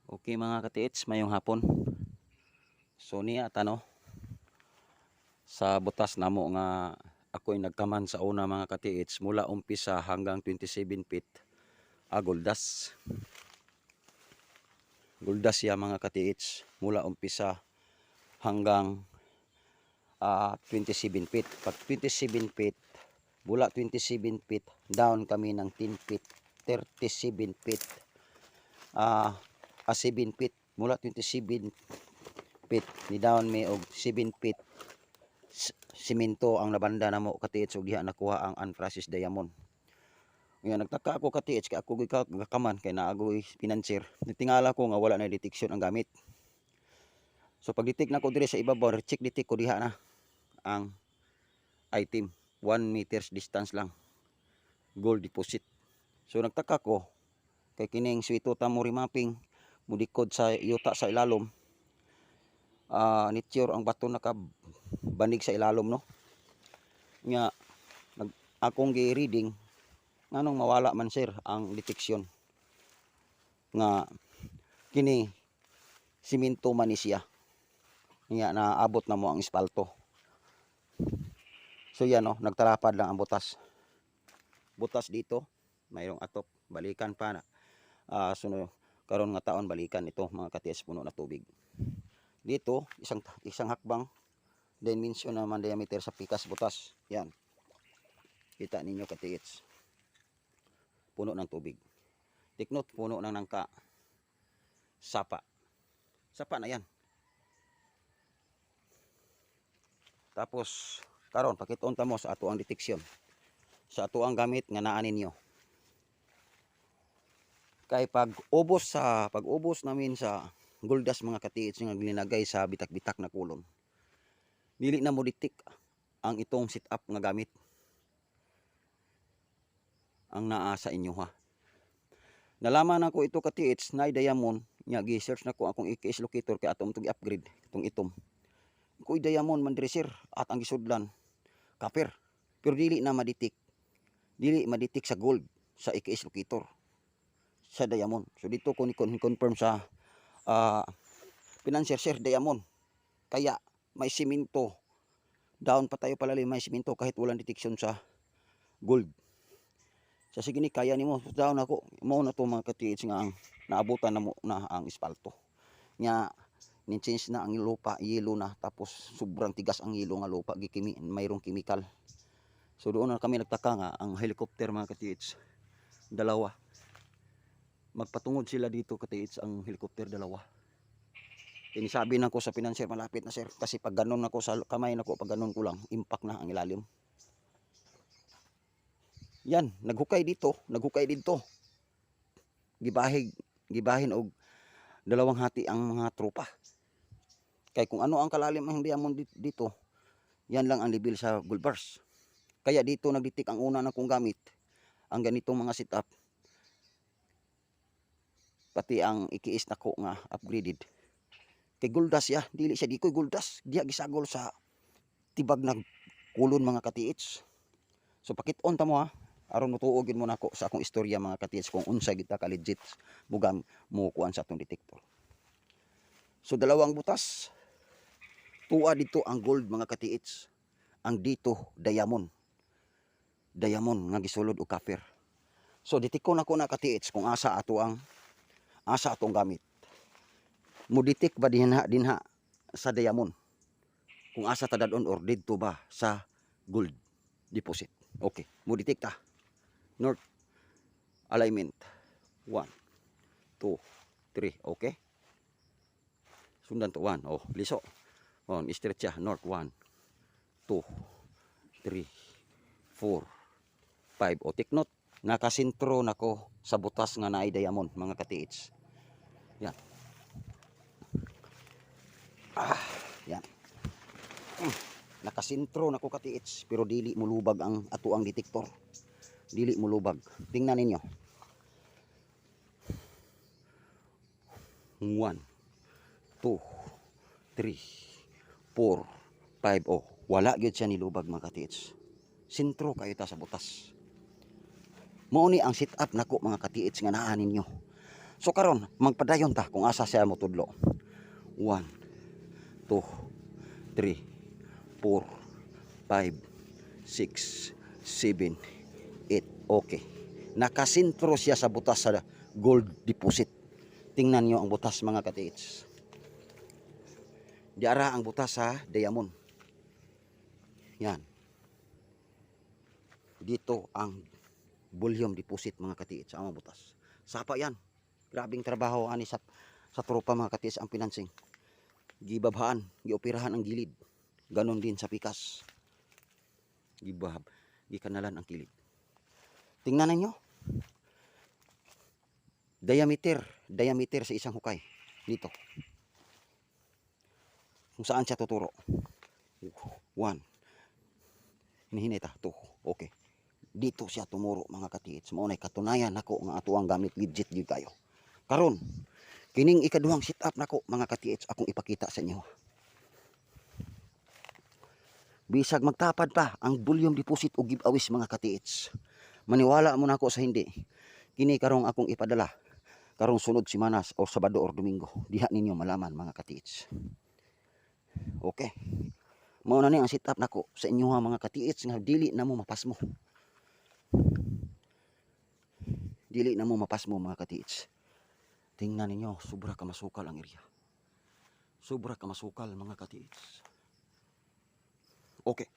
Okay mga katiits, mayong hapon. So niya tano sa butas namo nga ako'y nagkaman sa una mga katiits mula umpisa hanggang 27 feet guldas. Guldas ya mga katiits mula umpisa hanggang 27 feet. Pag 27 feet, mula 27 feet down kami ng 10 feet, 37 feet, 7 feet mula 27 feet ni down may og 7 feet simento ang nabanda namo katiits ug diha nakuha ang unprocessed diamond. Nga nagtaka ako katiits kay ako gikaman kay naagoy financier. Nitingala ko nga wala na detection ang gamit. So pag detect na ko dire sa ibabaw, check detect ko diha na ang item 1 meters distance lang. Gold deposit. So nagtaka ko kay kining swito ta mo remapping mudikod sa yuta sa ilalom. Nature ang bato nakabanig sa ilalom no. Nga akong gi-reading nganong mawala man sir ang detection nga kini simento man ni siya. Nga naabot na mo ang espalto. So yan no, nagtalapad lang ang butas. Butas dito, mayroong atop, balikan pa na. Sunod karon nga taon balikan ito mga katiis puno na tubig. Dito isang hakbang dimension naman diameter sa pikas butas. Yan. Kita ninyo katiits. Puno ng tubig. Tiknot puno ng nangka. Sapa. Sapa na yan. Tapos karon pakiton ta mo sa ato ang deteksyon. Sa ato ang gamit nga naa ninyo. Kay pag ubos namin sa guldas mga katiits nga linagay sa bitak-bitak na kulon. Dili na mo detect ang itong setup nga gamit ang naa sa inyo ha. Nalaman ako ito katiits na diamond nya gi-search na ko akong EKS locator kay atom to gi-upgrade itong itom. Kuy diamond man dire sir at ang gisudlan copper. Pero dili na ma-detect. Dili ma-detect sa gold sa EKS locator sa diamond. So dito ko ni confirm sa financier sir diamond. Kaya may simento. Down pa tayo palalim may simento kahit walang detection sa gold. Sa sige ni kaya nimo down ako mo na to mga katiits nga ang naabutan na mo na ang espalto. Nya ni-change na ang lupa, yelo na tapos sobrang tigas ang yelo nga lupa mayroong chemical. So doon na kami nagtaka nga ang helicopter mga katiits dalawa. Magpatungod sila dito katiits ang helicopter dalawa. Inisabi na ko sa financier malapit na sir kasi pag ganon ako sa kamay nako pag ganon ko lang impact na ang ilalim. Yan, naghukay dito. Gibahin og dalawang hati ang mga tropa. Kay kung ano ang kalalim ang diamond dito, yan lang ang level sa gold bars. Kaya dito nagditik ang una na kong gamit ang ganitong mga setup. Pati ang ikiis na ko nga upgraded. Kay guldas ya, dili siya di koy guldas. Diya gisagol sa tibag na kulon mga katiits. So pakit-on ta mo ha. Aron mutuogin mo nako sa akong istorya mga katiits kung unsa kita ka legit bugang mo kuan sa atong detector. So dalawang butas. Tuwa dito ang gold mga katiits. Ang dito diamond. Diamond nga gisulod og copper. So detect ko nako na katiits kung asa atong gamit. Mo detect ba dinha sa diamond? Kung asa ta dadon or didto ba sa gold deposit. Okay, mo detect ta. North alignment 1 2 3 okay. Sundan to 1 liso. Stretch siya north 1 2 3 4 5 take note nakasentro nako sa butas nga naay diamond mga katiits. Yan. Yan. Nakasentro nako katiits pero dili mulubag ang ato ang detektor. Dili mulubag. Tingnan ninyo. 1 2 3 4 5 wala gyud siya nilubag mga katiits. Sentro kayo ta sa butas. Mao ni ang setup nako mga katiits nga naa ninyo. So karon magpadayon ta kung asa siya mo tudlo. 1 2 3 4 5 6 7 8. Okay. Nakasintro siya sa butas sa gold deposit. Tingnan niyo ang butas mga katiits. Diara ang butas sa diamond. Yan. Dito ang bullion deposit mga katiits sa among butas. Sapa yan. Grabing trabaho ani sa tropa mga katiits ang financing. Gibabhaan, gioperahan ang gilid. Ganon din sa pikas. Gikanalan ang kilid. Tingnan ninyo. Diameter sa isang hukay. Dito. Kung saan siya tuturo. 1. Hinihinita. 2. Okay. Dito siya tumuro mga katiits. Maunay katunayan nako nga ato ang gamit legit gyud kayo. Karon, kining ikaduhang sit up nako mga katiits akong ipakita sa inyo. Bisag magtapad pa ang bullion deposit o giveaways mga katiits. Maniwala mo nako sa hindi. Kini karong akong ipadala. Karong sunod simanas o Sabado or Domingo. Diha ninyo malaman mga katiits. Okay. Mao na ni ang sit up nako sa inyo mga katiits nga dili na mo mapasmo. Dili na mo mapasmo mga katiits. Tingnan ninyo, sobra ka masukal ang area. Sobra ka masukal mga katiits. Okay.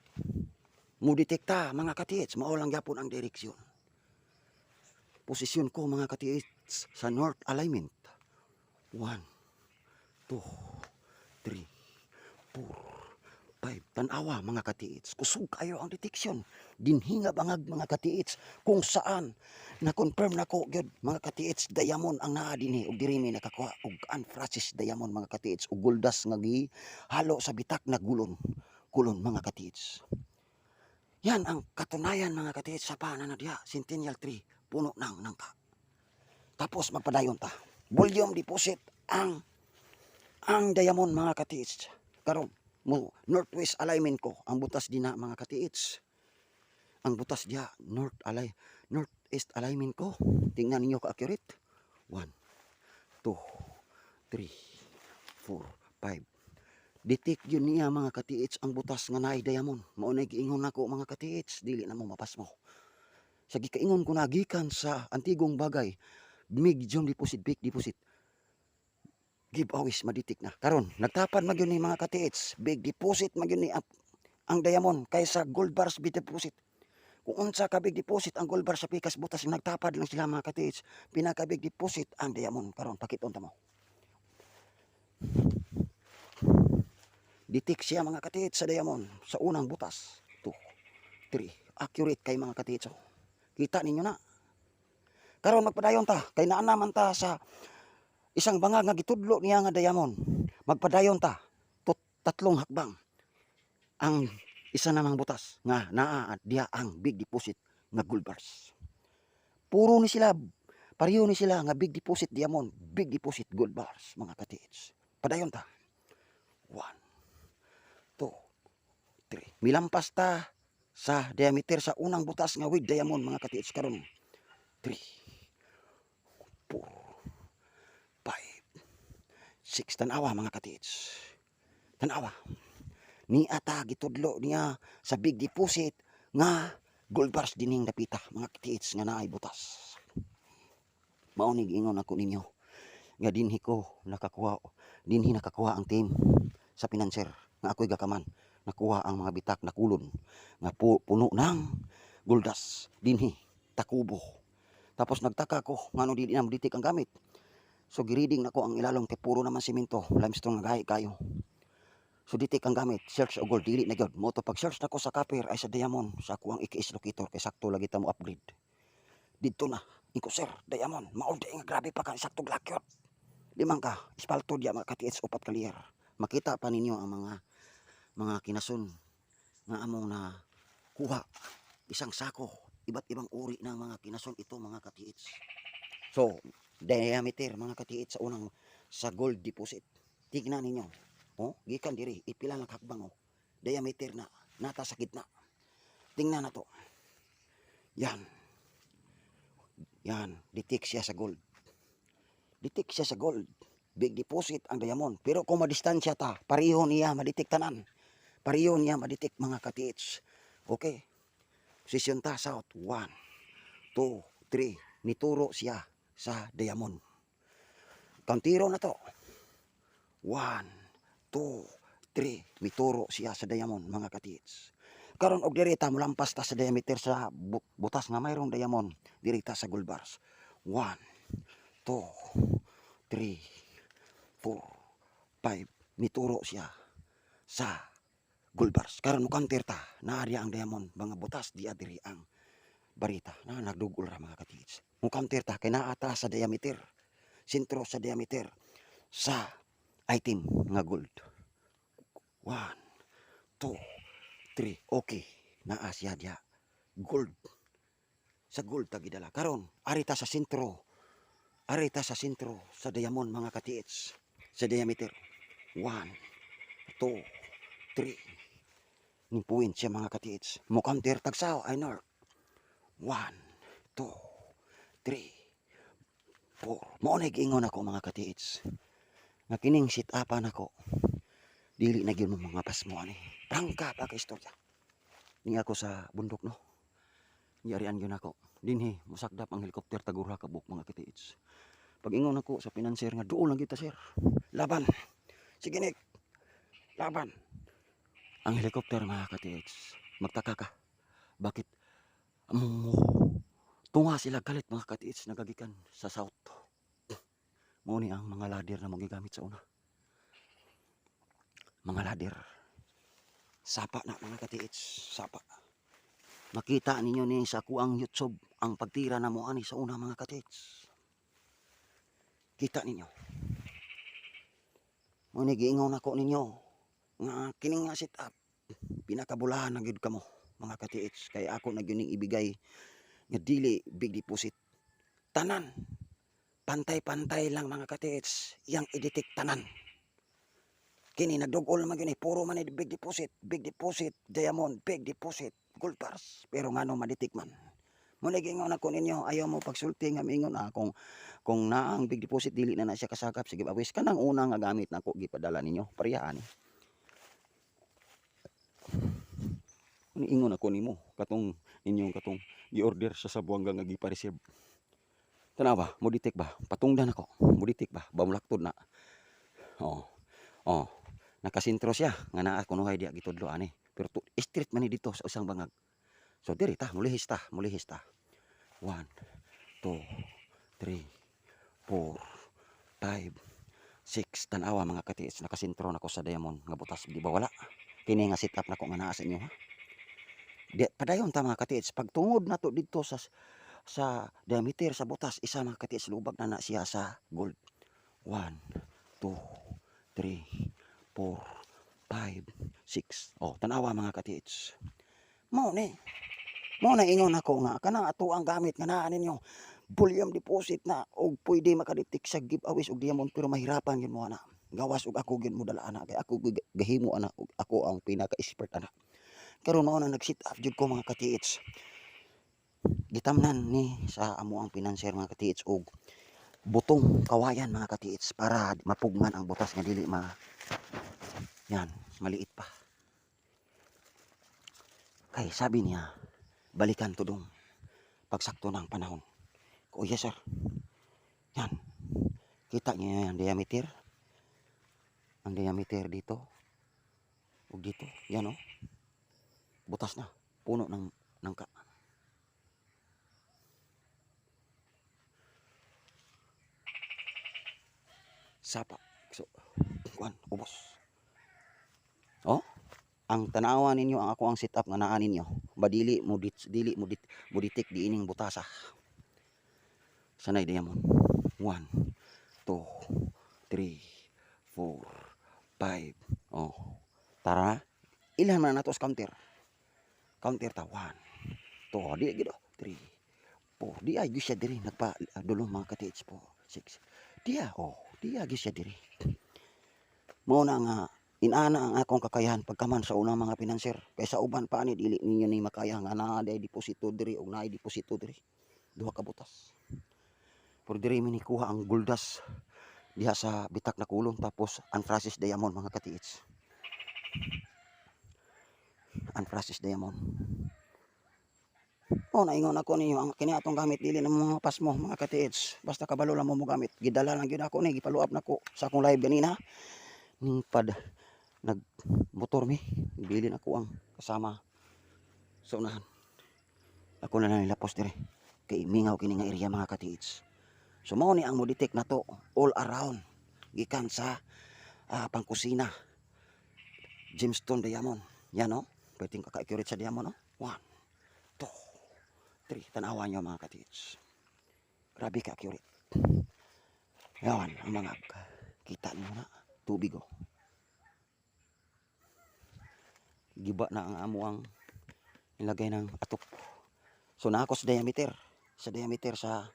Mo detekta mga katiits, mao lang gyapon ang direksyon. Posisyon ko mga katiits sa north alignment. 1 2 3 4 5. Tanawa mga katiits. Kusog kayo ang deteksyon. Dinhinga bangag mga katiits kung saan na-confirm nako gyud mga katiits diamond ang naa dinhi ug diri mi nakakuha og unprocessed diamond mga katiits ug guldas nga halo sa bitak na kulon mga katiits. Yan ang katunayan mga katiits sa panana diha Centennial Tree puno ng nangka. Tapos magpadayon ta. Bullion deposit ang diamond mga katiits. Karon mo northwest alignment ko ang butas dina mga katiits. Ang butas diha northeast alignment ko. Tingnan ninyo ka accurate. 1 2 3 4 5. Detect yun niya mga katiits ang butas nga naay diamond. Mao nay giingon nako mga katiits, dili na mo mapasmo. Sa gikaingon ko na gikan sa antigong bagay, medium deposit, big deposit. Giveaways maditik na. Karon nagtapad magyud ni mga katiits, big deposit magyud ni ang diamond kaysa gold bars big deposit. Kung unsa ka big deposit ang gold bar sa pikas butas nagtapad lang sila mga katiits, pinaka big deposit ang diamond. Karon pakiton ta mo. Ditik siya mga katiits sa diamond sa unang butas. 2 3. Accurate kay mga katiits. Kita ninyo na. Karon magpadayon ta kay naa naman ta sa isang bangag nga gitudlo niya nga diamond. Magpadayon ta tatlong hakbang. Ang isa namang butas nga naa diha ang big deposit nga gold bars. Puro ni sila, pareho ni sila nga big deposit diamond, big deposit gold bars mga katiits. Padayon ta. 1 2 3. Milampas ta sa diameter sa unang butas nga with diamond mga katiits karon. 3 4 5 6. Tanawa mga katiits. Tanawa. Ni ata gitudlo niya sa big deposit nga gold bars dining napita mga katiits nga naay butas. Mao ni giingon ako ninyo nga dinhi nakakuha ang team sa pinanser nga ako'y gakaman. Nakuha ang mga bitak na kulon nga puno ng guldas dinhi takubo. Tapos nagtaka ko ngano di na ditik ang gamit. So gireading nako ang ilalom kay puro naman semento, limestone nga gahi kayo. So ditik ang gamit, search o gold dili na gyud. Mo to pag search nako sa copper ay sa diamond, sa ako ang iki-is locator kay sakto lagi ta mo upgrade. Dito na, iko sir, diamond, maud nga grabe pa ka sakto lakyot. Limang ka, espalto diya mga katiits upat ka lier. Makita pa ninyo ang mga kinason nga among na kuha isang sako, iba't ibang uri ng mga kinason ito mga katiits. So, diameter mga katiits sa gold deposit. Tignan ninyo. Oh, gikan diri ipila lang hakbang oh. Diameter na nata sa gitna. Tingnan na to. Yan. Yan, detect siya sa gold. Detect siya sa gold. Big deposit ang diamond. Pero kung madistansya ta, pareho niya madetect tanan. Pareho niya madetect mga ka-TH. Okay. Position ta south. 1, 2, 3. Nituro siya sa diamond. Kantiro na to. 1, 2, 3. Mituro siya sa diamond mga ka-TH. Karon og direta molampas ta sa diameter sa butas nga mayroong diamond direta sa gold bars. 1, 2, 3, 4, 5. Nituro siya sa gold bars. Karon mo counter ta naa diya ang diamond mga butas diya diri ang barita na nagdugol ra mga ka-TH. Mo counter ta kay naa ta sa diameter. Sentro sa diameter sa item nga gold. 1, 2, 3. Okay. Naa siya diya. Gold. Sa gold tagidala. Karon, arita sa sentro. Arita sa sentro sa diamond mga ka-TH. Sa diameter. 1, 2, 3. Nipuin siya mga ka-TH. Mo counter tagsaw ay north. 1, 2, 3, 4. Mao na giingon ako mga ka-TH. Nga kining sit upan ako. Dili na gyud mo mga pasmo ani. Prangka pa ka istorya. Ni ako sa bundok no. Yarian gyud ako. Dinhi musakdap ang helikopter tagura ka buk mga ka-TH. Pag ingon ako sa financier nga duol lang kita sir. Laban. Sige Nick. Laban. Ang helikopter mga ka-TH. Magtaka ka. Bakit mo tunga sila galit mga ka-TH nagagikan sa south. Mao ni ang mga ladder na magigamit sa una. Mga ladder. Sapa na mga ka-TH. Sapa. Makita ninyo ni sa kuang YouTube ang pagtira na mo ani sa una mga ka-TH. Kita ninyo. Mao ni giingon ako ninyo nga kining nga sit up pinakabulahan na gyud kamo mga ka-TH kay ako na gyud ning ibigay nga dili big deposit. Tanan pantay-pantay lang mga ka-TH yang i-detect tanan. Kini nagdugol man gyud puro man big deposit, diamond, big deposit, gold bars. Pero ngano ma-detect man. Muna gingon ako ninyo ayaw mo pagsulti nga mingon kung naang big deposit dili na siya kasagap sige awis kanang una nga gamit nako gipadala ninyo pareha ani. Ingon ako nimo katong inyong katong gi-order sa Buanga nga gipa-receive. Tanawa, mo detect ba? Patungdan ako. Mo detect ba? Bamulaktod na. Oh. Oh. Nakasentro siya nga naa kunuhay diya gitudlo ani. Pero straight man ni dito sa usang bangag. So diri ta, mulihis ta. 1, 2, 3, 4, 5, 6. Tanawa mga ka-TH nakasentro nako sa diamond nga butas di ba wala. Kini nga sit up nako nga naa sa inyo ha. Di padayon ta mga ka-TH pagtungod nato didto sa diameter sa butas isa mga ka-TH lubag na siya sa gold. 1, 2, 3, 4, 5, 6. Oh, tanawa mga ka-TH. Mao na ingon ako nga kanang ato ang gamit nga naa ninyo volume deposit na og pwede makadetect sa giveaways og diamond pero mahirapan gyud mo ana. Gawas og ako gyud mo dala ana kay ako gahimo ana og ako ang pinaka-expert ana. Karon mao na nag-sit up jud ko mga ka-TH. Gitamnan ni sa amo ang financier mga ka-TH og butong kawayan mga ka-TH para mapugman ang butas nga dili yan maliit pa. Kay sabi niya balikan tudong pagsakto ng panahon. Oh yes sir. Yan. Kita niyo yung diameter. Ang diameter dito. O dito. Yan o. Butas na. Puno ng nangka. Sapa. So, kuan, ubos. Oh, ang tanawa ninyo ang ako ang setup nga naa ninyo. Badili mo detect di ining butasa. Sanay diamond. 1, 2, 3, 4, 5. Oh. Tara. Ilan man nato sa counter. Counter ta 1, 2, di gid 3, 4. Di ay gyud siya diri nagpa dulong mga ka-TH po. 6. Di gyud siya diri. Mao na nga inana ang akong kakayahan pagkaman sa unang mga financier. Kay sa uban pa ni dili ninyo ni makaya nga naa day deposito diri og naay deposito diri. Duha ka butas. Pero diri mi ni kuha ang guldas diha sa bitak na kulon tapos Anthracis diamond mga katiits. Anthracis diamond. Oh, naingon ako ninyo ang kini atong gamit dili na mga pasmo mga katiits. Basta kabalo lang mo gamit. Gidala lang gyud ako ni gipaluap nako sa akong live ganina. Ning pad nagmotor mi, bili na ko ang kasama sa unahan. Ako na lang nilapos dire. Kay mingaw kini nga area mga katiits. So mao ni ang mo detect na to all around gikan sa pangkusina. Gemstone diamond. Yan no. Pwedeng kaka-accurate sa diamond no. 1, 2, 3. Tanawan nyo mga katiits. Grabe ka-accurate. Yan ang mga kita niyo na tubig oh. Giba na ang amo ang nilagay ng atop. So naako sa diameter. Sa diameter sa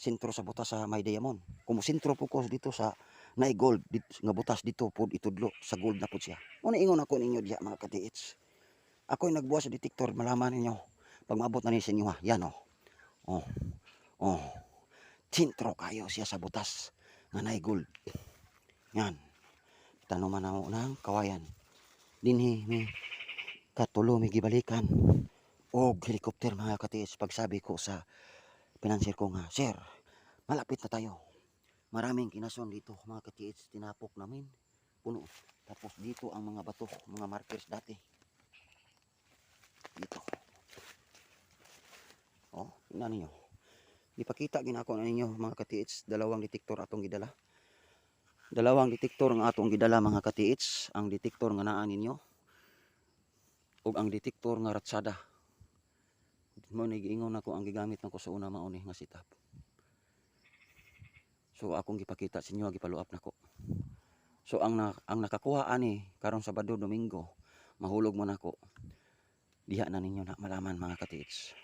sentro sa butas sa may diamond. Kung sentro po ko dito sa nay gold dito, nga butas dito pod itudlo sa gold na pod siya. Una ingon ako ninyo diya mga katiits. Ako'y nagbuhat sa detector malaman ninyo pag maabot na ni sa inyo ha. Yan oh. Oh. Oh. Sentro kayo siya sa butas nga nay gold. Yan. Tanong man ako ng kawayan. Dinhi mi katulo mi gibalikan og helicopter mga katiis pagsabi ko sa financier ko nga, sir, malapit na tayo. Maraming kinason dito mga katiis, tinapok namin puno. Tapos dito ang mga bato, mga markers dati. Dito. Oh, tingnan niyo. Ipakita ginako na ninyo mga katiis, dalawang detektor atong gidala. Dalawang detektor nga atong gidala mga katiits, ang detektor nga naa ninyo ug ang detektor nga ratsada. Mo ni giingon ako ang gigamit nako sa una mao ni nga setup. So akong gipakita sa inyo gipaluap nako. So ang nakakuha ani karon Sabado Domingo, mahulog mo nako. Diha na ninyo na malaman mga katiits.